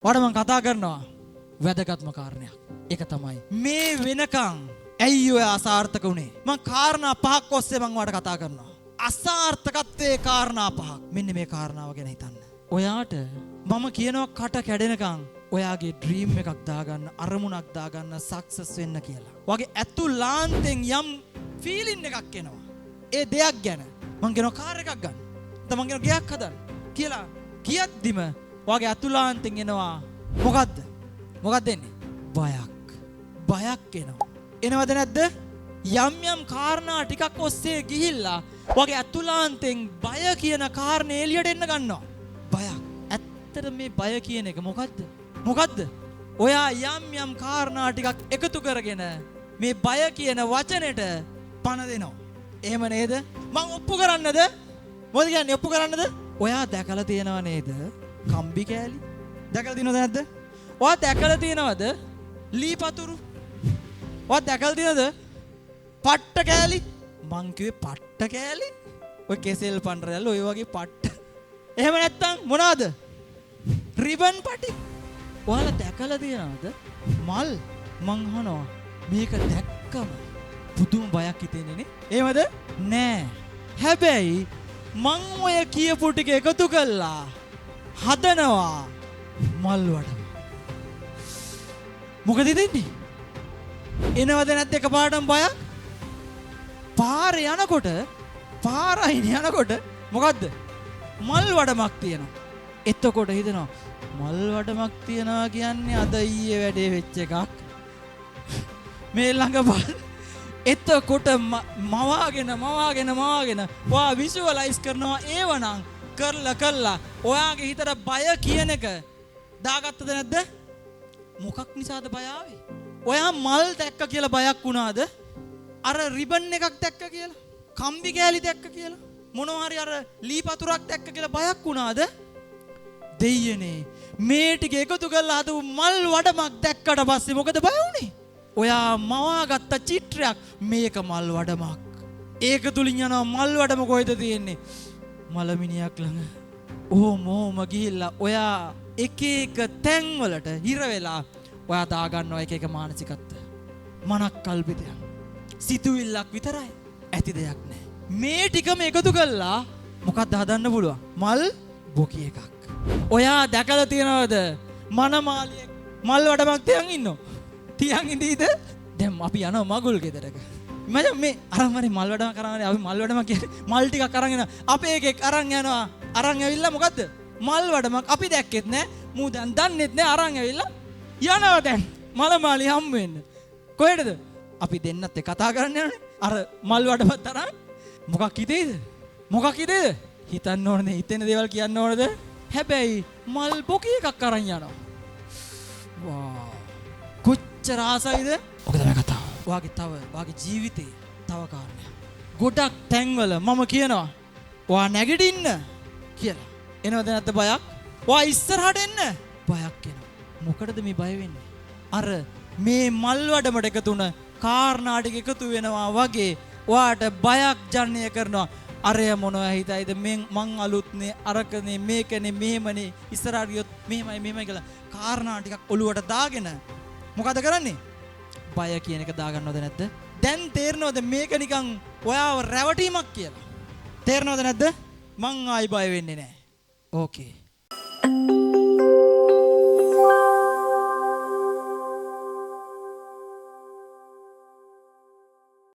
ඔයාලට මම කතා කරනවා වැදගත්ම කාරණයක්. ඒක තමයි මේ වෙනකන් ඇයි ඔය අසාර්ථක උනේ? මම කාරණා පහක් ඔස්සේ මම ඔයාලට කතා කරනවා. අසාර්ථකත්වයේ කාරණා පහක්. මෙන්න මේ කාරණාව ගැන හිතන්න. ඔයාට මම කියනවා කට කැඩෙනකන් ඔයාගේ ඩ්‍රීම් එකක් දාගන්න, අරමුණක් දාගන්න, සක්සස් වෙන්න කියලා. ඔයාගේ ඇතුළාන්තෙන් යම් ෆීලින් එකක් එනවා. ඒ දෙයක් ගැන මම කියනවා කාර් එකක් ගන්න. නැත්නම් මම කියනවා ගයක් හදන්න කියලා කියද්දිම ඔයාගේ ඇතුළාන්තෙන් එනවා මොකද්ද? මොකක්ද එන්නේ? බයක්. බයක් එනවා. එනවද නැද්ද? යම් යම් කාරණා ටිකක් ඔස්සේ ගිහිල්ලා ඔයාගේ ඇතුළාන්තෙන් බය කියන කාරණේ එළියට එන්න ගන්නවා. බයක්. ඇත්තට මේ බය කියන එක මොකද්ද? මොකද්ද? ඔයා යම් යම් කාරණා ටිකක් එකතු කරගෙන මේ බය කියන වචනෙට පණ දෙනවා. එහෙම නේද? මං ඔප්පු කරන්නද? මොකද කියන්නේ ඔප්පු කරන්නද? ඔයා දැකලා තියෙනව නේද? කම්බි කෑලි. දැකලා තියෙනවද නැද්ද? ඔයා දැකලා තියෙනවද? ලී පතුරු. ඔයා දැකලා තියෙනවද? පට්ට කෑලි. මං කිව්වේ පට්ට කෑලි. ඔය කෙසෙල් පන්රයල් ඔය වගේ පට්ට. එහෙම නැත්තම් මොනවද? රිබන් පටි. ඔයාලා දැකලා තියෙනවද? මල්. මං අහනවා මේක දැක්කම පුදුම බයක් හිතෙන්නේ නේ. එහෙමද? නෑ. හැබැයි මං ඔය කියපු ටික එකතු කළා හදනවා මල් වඩම. මොකද දෙන්නේ? එනවද නැද්ද එකපාරටම බයක්? පාරේ යනකොට පාරයින් යනකොට මොකද්ද? මල් වඩමක් තියෙනවා. එතකොට හිතනවා මල් වඩමක් තියනවා කියන්නේ අද ඊයේ වැඩේ වෙච්ච එකක්. මේ ළඟ බලන්න. එතකොට මවාගෙන ඔයා විෂුවලයිස් කරනවා ඒවනම් කරලා ඔයාගේ හිතට බය කියන එක දාගත්තද නැද්ද? මොකක් නිසාද බය ආවේ? ඔයා මල් දැක්ක කියලා බයක් වුණාද? අර රිබන් එකක් දැක්ක කියලා? කම්බි කෑලි දැක්ක කියලා? මොනවා හරි අර ලී පතුරක් දැක්ක කියලා බයක් වුණාද? දෙයියනේ මේ ටික එකතු කරලා හදපු මල් වඩමක් දැක්කට පස්සේ මොකද බය වුනේ? ඔයා මවාගත්ත චිත්‍රයක් මේක මල් වඩමක්. ඒක තුලින් යනවා මල් වඩම කොහෙද තියෙන්නේ? මලමිනියක් ළඟ. ඕම ගිහිල්ලා ඔයා එක එක තැන් වලට හිර වෙලා ඔයා දා ගන්නවා එක එක මානසිකත්ව. මනක් කල්පිතයක්. සිතුවිල්ලක් විතරයි. ඇති දෙයක් නැහැ. මේ ටිකම එකතු කළා මොකක්ද හදන්න පුළුවන්? මල් බොකි එකක්. ඔයා දැකලා තියනවද? මනමාලියෙක් මල් වඩමක් තියන් ඉන්නෝ. තියන් ඉඳීද? දැන් අපි යනවා මගුල් ගෙදරක. මම මේ අරන් මල් වඩම කරන්නේ අපි මල් වඩම කියන්නේ මල් ටිකක් අරන් එනවා. අපේ එකෙක් අරන් යනවා. අරන් ඇවිල්ලා මොකද්ද? මල් වඩමක් අපි දැක්කෙත් නෑ. මූ දැන් දන්නෙත් නෑ අරන් ඇවිල්ලා යනවා දැන් මලමාලි හම් වෙන්න. කොහෙටද? අපි දෙන්නත් ඒ කතා කරන්න යනනේ. අර මල් වඩමත් අරන් මොකක් හිතේද? මොකක් හිතේද? හිතන්න ඕනේ හිතෙන දේවල් කියන්න ඕනද? හැබැයි මල් බොකි එකක් අරන් යනවා. වා කොච්චර ආසයිද? ඔක තමයි කතාව. වාගේ ජීවිතේ තව කාරණයක්. ගොඩක් තැන්වල මම කියනවා ඔයා නැගිටින්න කියලා. එනවද නැද්ද බයක්? ඔයා ඉස්සරහට එන්න බයක් එනවා. මොකටද මේ බය වෙන්නේ? අර මේ මල් වඩමට එකතු වුණ කාරණා ටික එකතු වෙනවා වගේ ඔයාට බයක් ජනනය කරනවා. අරය මොනවා හිතයිද මං අලුත්නේ අරකනේ මේකනේ මෙහෙමනේ ඉස්සරහට ගියොත් මෙහෙමයි කියලා කාරණා ටිකක් ඔලුවට දාගෙන මොකද කරන්නේ? බය කියන එක දාගන්නවද නැද්ද? දැන් තේරෙනවද මේක නිකන් ඔයාව රැවටීමක් කියලා? තේරෙනවද නැද්ද? මං ආයි බය වෙන්නේ නැහැ. ඕකේ.